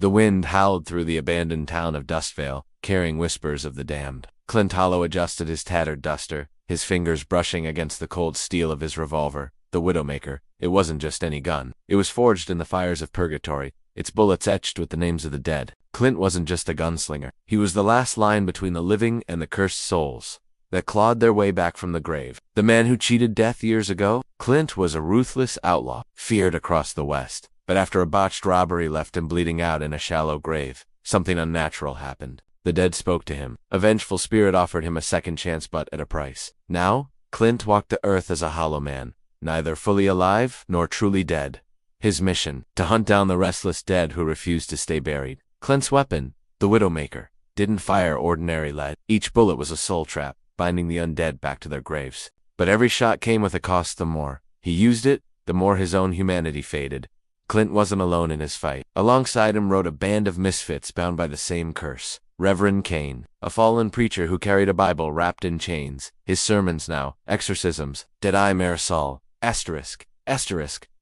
The wind howled through the abandoned town of Dustvale, carrying whispers of the damned. Clint Hollow adjusted his tattered duster, his fingers brushing against the cold steel of his revolver. The Widowmaker. It wasn't just any gun. It was forged in the fires of purgatory, its bullets etched with the names of the dead. Clint wasn't just a gunslinger. He was the last line between the living and the cursed souls that clawed their way back from the grave. The man who cheated death years ago? Clint was a ruthless outlaw, feared across the West. But after a botched robbery left him bleeding out in a shallow grave, something unnatural happened. The dead spoke to him. A vengeful spirit offered him a second chance, but at a price. Now, Clint walked the earth as a hollow man, neither fully alive nor truly dead. His mission, to hunt down the restless dead who refused to stay buried. Clint's weapon, the Widowmaker, didn't fire ordinary lead. Each bullet was a soul trap, binding the undead back to their graves. But every shot came with a cost. The more he used it, the more his own humanity faded. Clint wasn't alone in his fight. Alongside him rode a band of misfits bound by the same curse. Reverend Cain, a fallen preacher who carried a Bible wrapped in chains. His sermons now, exorcisms. Dead-eye Marisol, asterisk,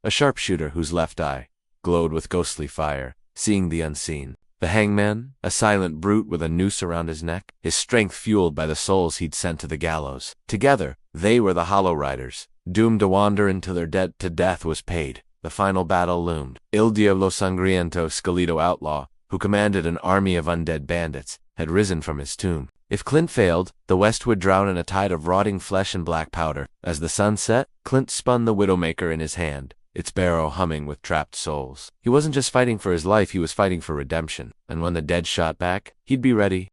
a sharpshooter whose left eye glowed with ghostly fire, seeing the unseen. The hangman, a silent brute with a noose around his neck, his strength fueled by the souls he'd sent to the gallows. Together, they were the Hollow Riders, doomed to wander until their debt to death was paid. The final battle loomed. Diablo Sangriento, skeletal outlaw, who commanded an army of undead bandits, had risen from his tomb. If Clint failed, the West would drown in a tide of rotting flesh and black powder. As the sun set, Clint spun the Widowmaker in his hand, its barrel humming with trapped souls. He wasn't just fighting for his life, he was fighting for redemption. And when the dead shot back, he'd be ready.